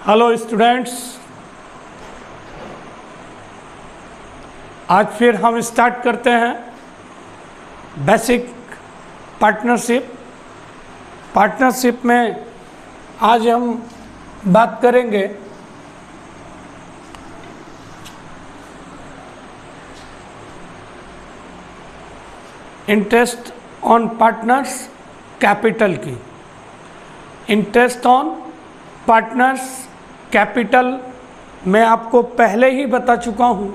Hello students, आज फिर हम स्टार्ट करते हैं बेसिक पार्टनरशिप में आज हम बात करेंगे इंटरेस्ट ऑन पार्टनर्स कैपिटल की। इंटरेस्ट ऑन पार्टनर्स कैपिटल मैं आपको पहले ही बता चुका हूँ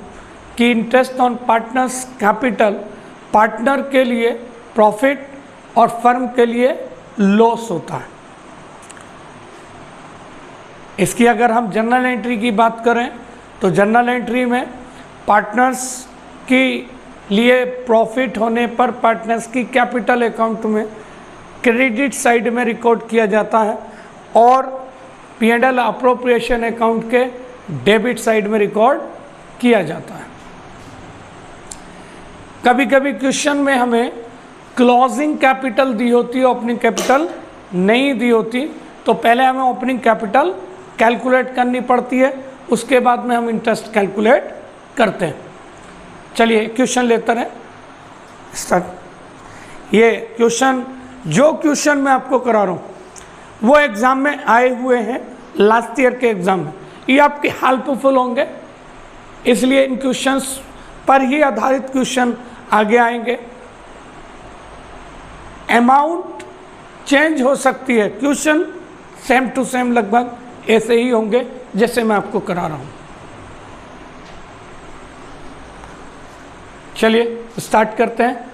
कि interest on partners capital partner के लिए प्रॉफिट और फर्म के लिए लॉस होता है। इसकी अगर हम जर्नल एंट्री की बात करें तो जर्नल एंट्री में पार्टनर्स की लिए प्रॉफिट होने पर पार्टनर्स की कैपिटल अकाउंट में क्रेडिट साइड में रिकॉर्ड किया जाता है और P&L अप्रोप्रिएशन अकाउंट के डेबिट साइड में रिकॉर्ड किया जाता है। कभी कभी क्वेश्चन में हमें क्लोजिंग कैपिटल दी होती है, ओपनिंग कैपिटल नहीं दी होती, तो पहले हमें ओपनिंग कैपिटल कैलकुलेट करनी पड़ती है, उसके बाद में हम इंटरेस्ट कैलकुलेट करते हैं। चलिए क्वेश्चन लेते हैं स्टार्ट। ये जो क्वेश्चन मैं आपको करा रहा हूँ वो एग्ज़ाम में आए हुए हैं, लास्ट ईयर के एग्ज़ाम में, ये आपके हेल्पफुल होंगे, इसलिए इन क्वेश्चंस पर ही आधारित क्वेश्चन आगे आएंगे। अमाउंट चेंज हो सकती है, क्वेश्चन सेम टू सेम लगभग ऐसे ही होंगे जैसे मैं आपको करा रहा हूँ। चलिए स्टार्ट करते हैं।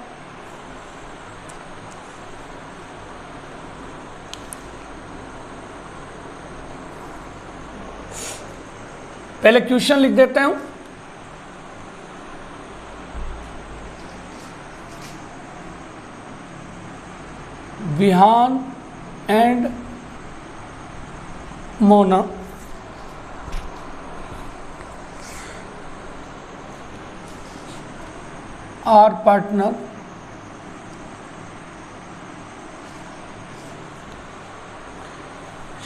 पहले क्वेश्चन लिख देते हूं। Vihan and Mona are partner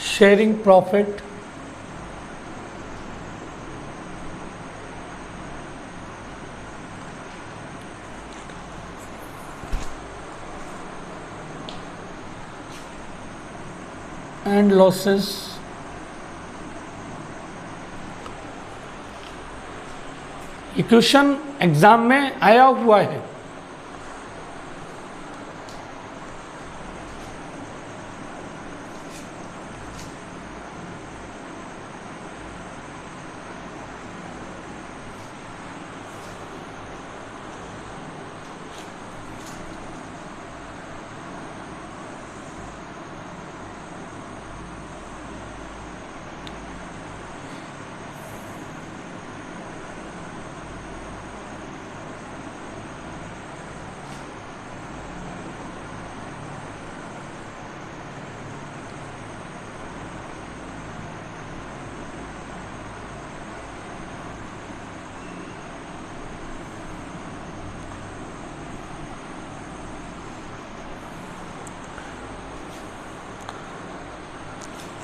sharing profit and losses ये क्वेश्चन एग्जाम में आया हुआ है।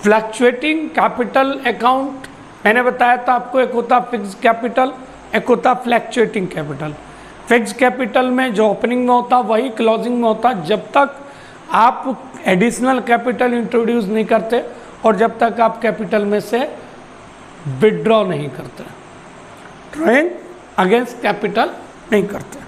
फ्लक्चुएटिंग कैपिटल अकाउंट मैंने बताया था आपको, एक होता फिक्स कैपिटल, एक होता फ्लक्चुएटिंग कैपिटल। फिक्स कैपिटल में जो ओपनिंग में होता वही क्लोजिंग में होता जब तक आप एडिशनल कैपिटल इंट्रोड्यूस नहीं करते और जब तक आप कैपिटल में से विड्रॉ नहीं करते, ड्रॉइंग अगेंस्ट कैपिटल नहीं करते।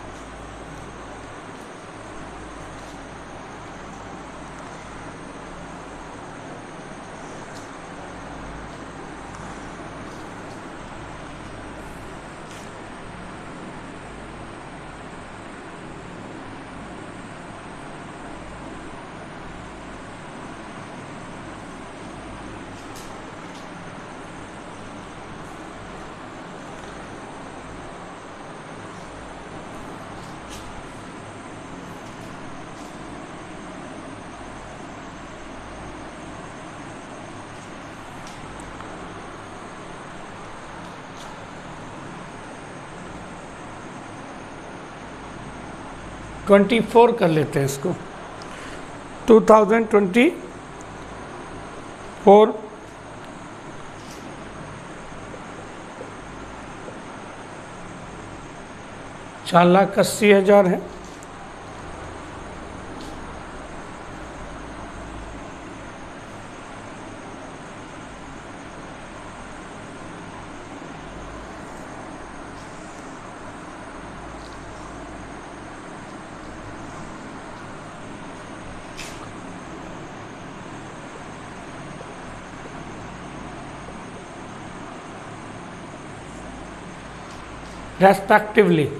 ट्वेंटी 24 कर लेते हैं इसको, 2024 4,80,000 है। respectively।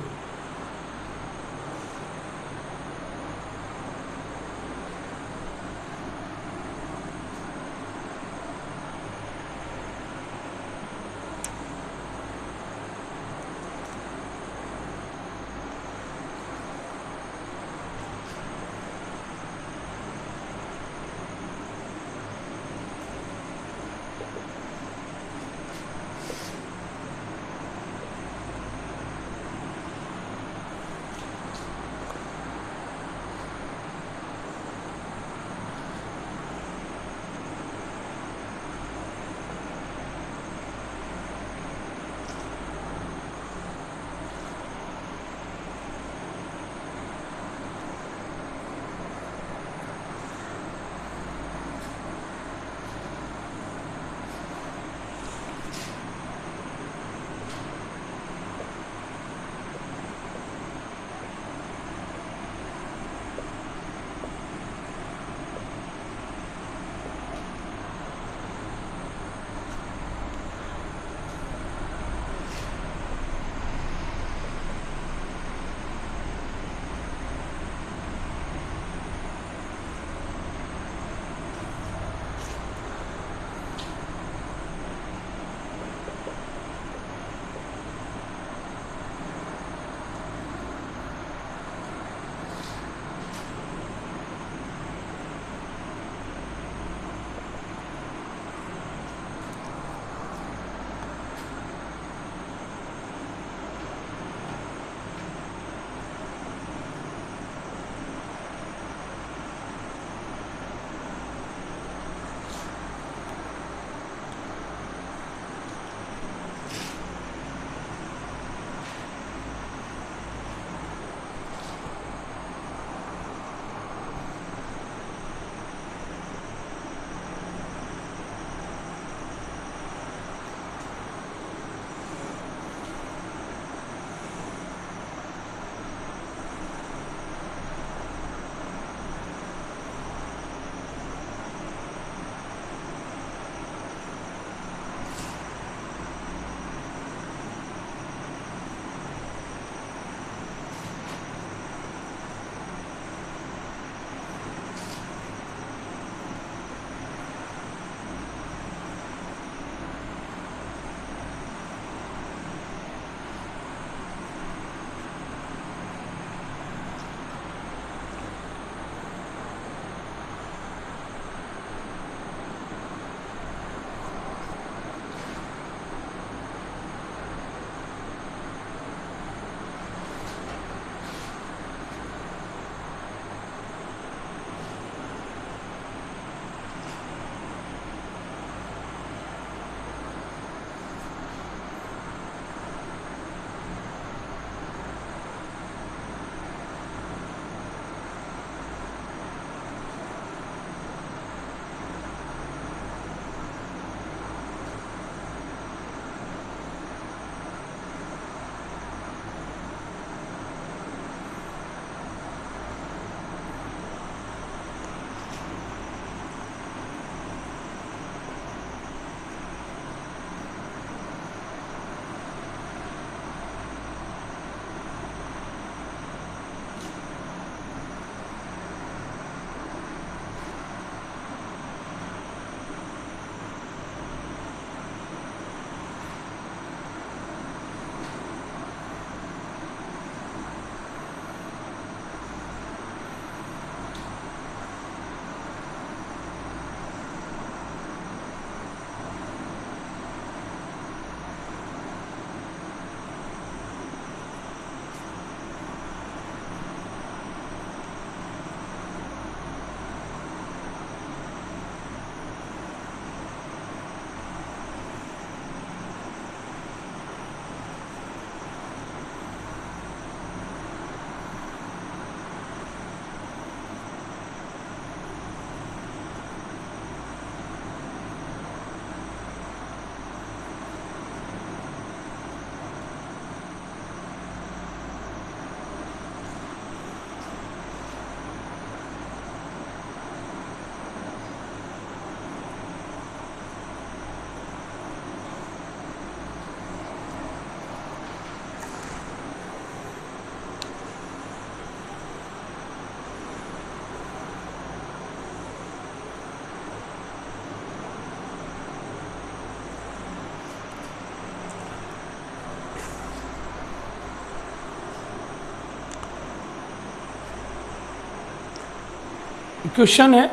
क्वेश्चन है,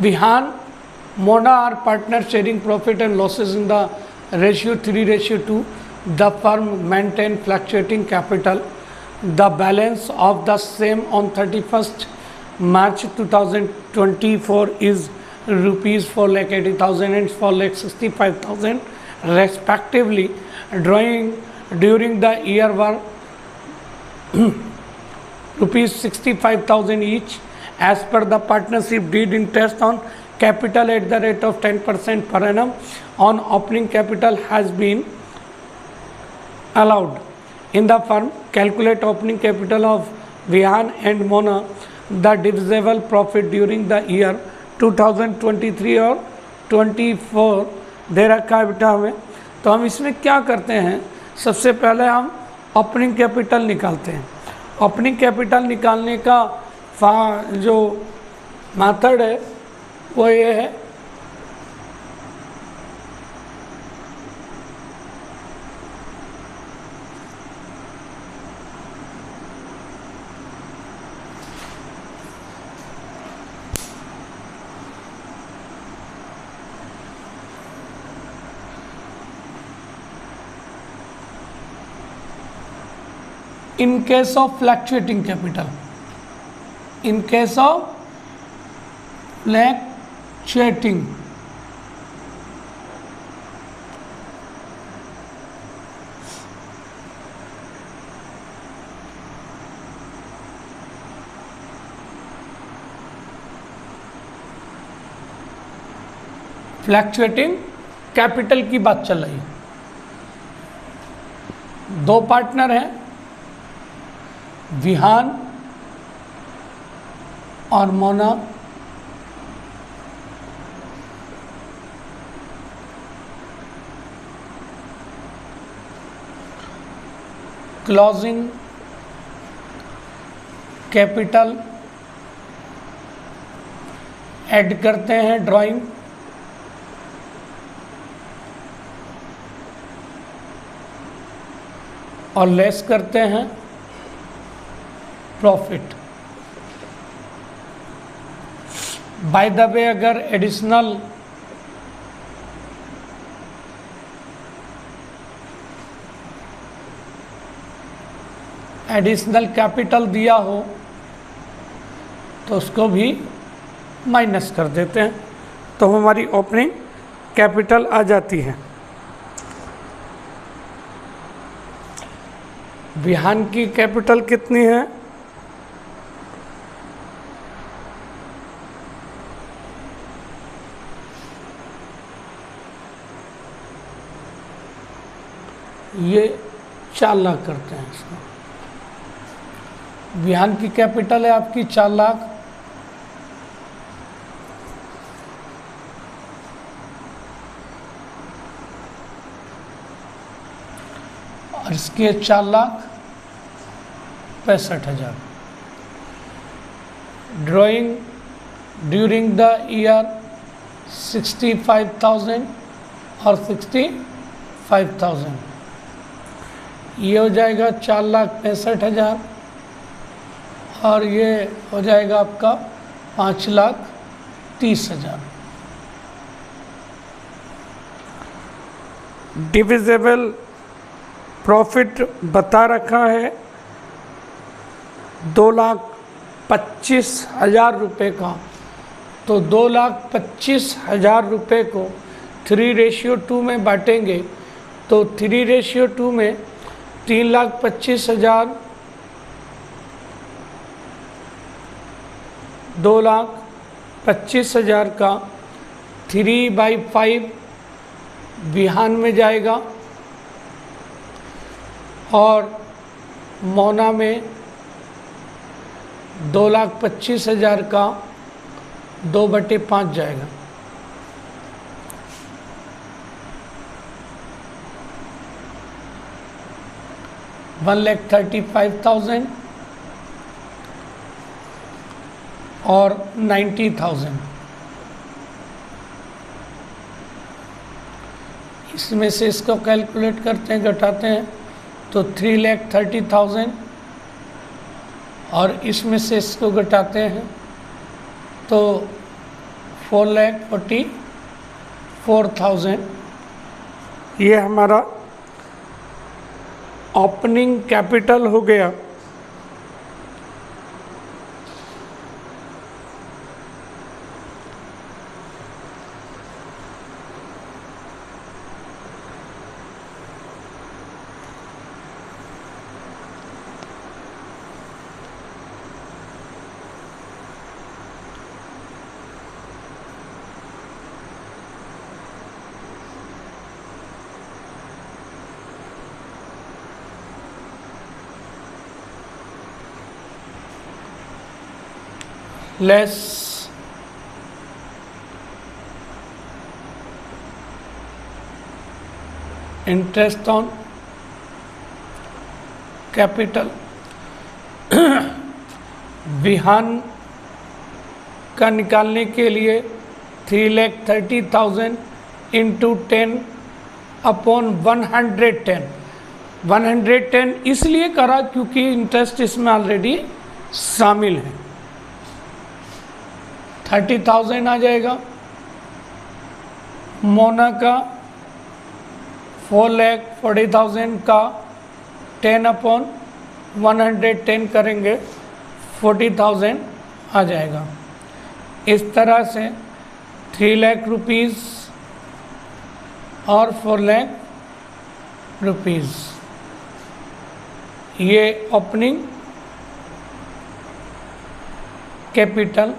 Vihan Mona are partner sharing profit and losses in the ratio 3:2. The firm maintain fluctuating capital. The balance of the same on 31st March 2024 is rupees 4,80,000 and 4,65,000 respectively. Drawing during the year were rupees 65,000 each. As per the partnership deed, interest on capital at the rate of 10% per annum on opening capital has been allowed in the firm. Calculate opening capital of Vihan and Mona. The divisible profit during the year 2023 और 24 दे रखा है बेटा हमें। तो हम इसमें क्या करते हैं, सबसे पहले हम ओपनिंग कैपिटल निकालते हैं। ओपनिंग कैपिटल निकालने का जो मेथड है वो ये है, in case of fluctuating capital, in case of fluctuating capital की बात चल रही है। दो पार्टनर हैं, विहान और मोना। क्लोजिंग कैपिटल ऐड करते हैं ड्राइंग, और लेस करते हैं प्रॉफिट। बाय द वे, अगर एडिशनल कैपिटल दिया हो तो उसको भी माइनस कर देते हैं, तो हमारी ओपनिंग कैपिटल आ जाती है। विहान की कैपिटल कितनी है, ये 4 लाख करते हैं इसको। विहान की कैपिटल है आपकी 4 लाख, और इसके 4,65,000। ड्राइंग ड्यूरिंग द ईयर 65,000 और 65,000, ये हो जाएगा 4,65,000 और ये हो जाएगा आपका 5,30,000। डिविजिबल प्रॉफिट बता रखा है 2,25,000 रुपये का, तो 2,25,000 रुपये को 3:2 में बांटेंगे, तो 3:2 में 3,25,000 2,25,000 का 3/5 विहान में जाएगा और मोना में 2,25,000 का 2/5 जाएगा। $1,35,000 और 90,000, इसमें से इसको कैलकुलेट करते हैं, घटाते हैं, तो 3,30,000 और इसमें से इसको घटाते हैं तो 4,44,000 ये हमारा ओपनिंग कैपिटल हो गया। Less interest on capital. Vihan का निकालने के लिए 3,30,000 इंटू 10 अपॉन 110। 110 इसलिए करा क्योंकि इंटरेस्ट इसमें ऑलरेडी शामिल है। 30,000 आ जाएगा। मोना का 4,40,000 का 10 अपॉन 110 करेंगे 40,000 आ जाएगा। इस तरह से 3 लाख रुपीज़ और 4 लाख रुपीज़ ये ओपनिंग कैपिटल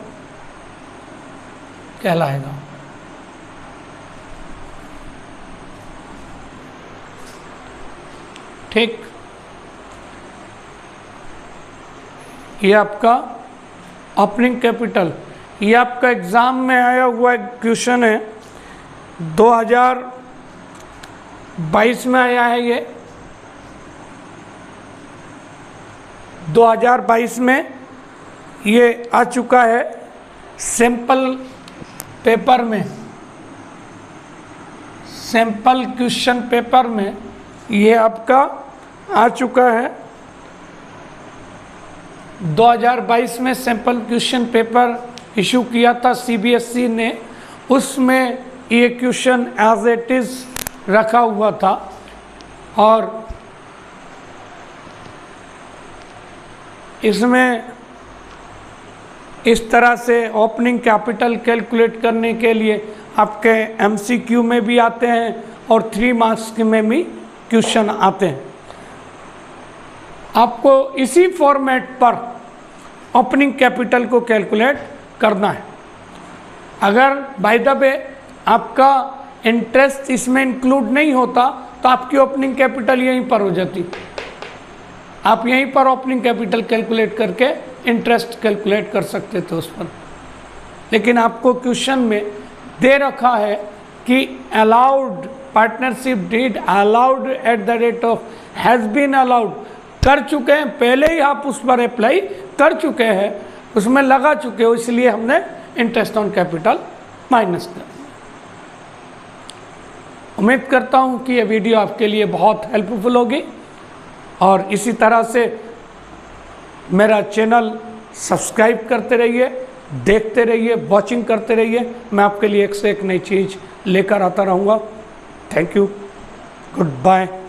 कहलाएगा। ठीक, ये आपका ओपनिंग कैपिटल। ये आपका एग्ज़ाम में आया हुआ एक क्वेश्चन है, 2022 में आया है। ये 2022 में ये आ चुका है सैंपल पेपर में, सैंपल क्वेश्चन पेपर में ये आपका आ चुका है। 2022 में सैंपल क्वेश्चन पेपर इशू किया था सीबीएसई ने, उसमें ये क्वेश्चन एज इट इज़ रखा हुआ था। और इसमें इस तरह से ओपनिंग कैपिटल कैलकुलेट करने के लिए आपके एमसीक्यू में भी आते हैं और 3 मार्क्स में भी क्वेश्चन आते हैं। आपको इसी फॉर्मेट पर ओपनिंग कैपिटल को कैलकुलेट करना है। अगर बाय द वे आपका इंटरेस्ट इसमें इंक्लूड नहीं होता तो आपकी ओपनिंग कैपिटल यहीं पर हो जाती। आप यहीं पर ओपनिंग कैपिटल कैलकुलेट करके इंटरेस्ट कैलकुलेट कर सकते थे उस पर, लेकिन आपको क्वेश्चन में दे रखा है कि allowed partnership deed allowed at the rate of has been allowed कर चुके हैं, पहले ही आप उस पर अप्लाई कर चुके हैं, उसमें लगा चुके हो, इसलिए हमने इंटरेस्ट ऑन कैपिटल माइनस कर। उम्मीद करता हूं कि यह वीडियो आपके लिए बहुत हेल्पफुल होगी और इसी तरह से मेरा चैनल सब्सक्राइब करते रहिए, देखते रहिए, वॉचिंग करते रहिए। मैं आपके लिए एक से एक नई चीज़ लेकर आता रहूँगा। Thank you, good bye.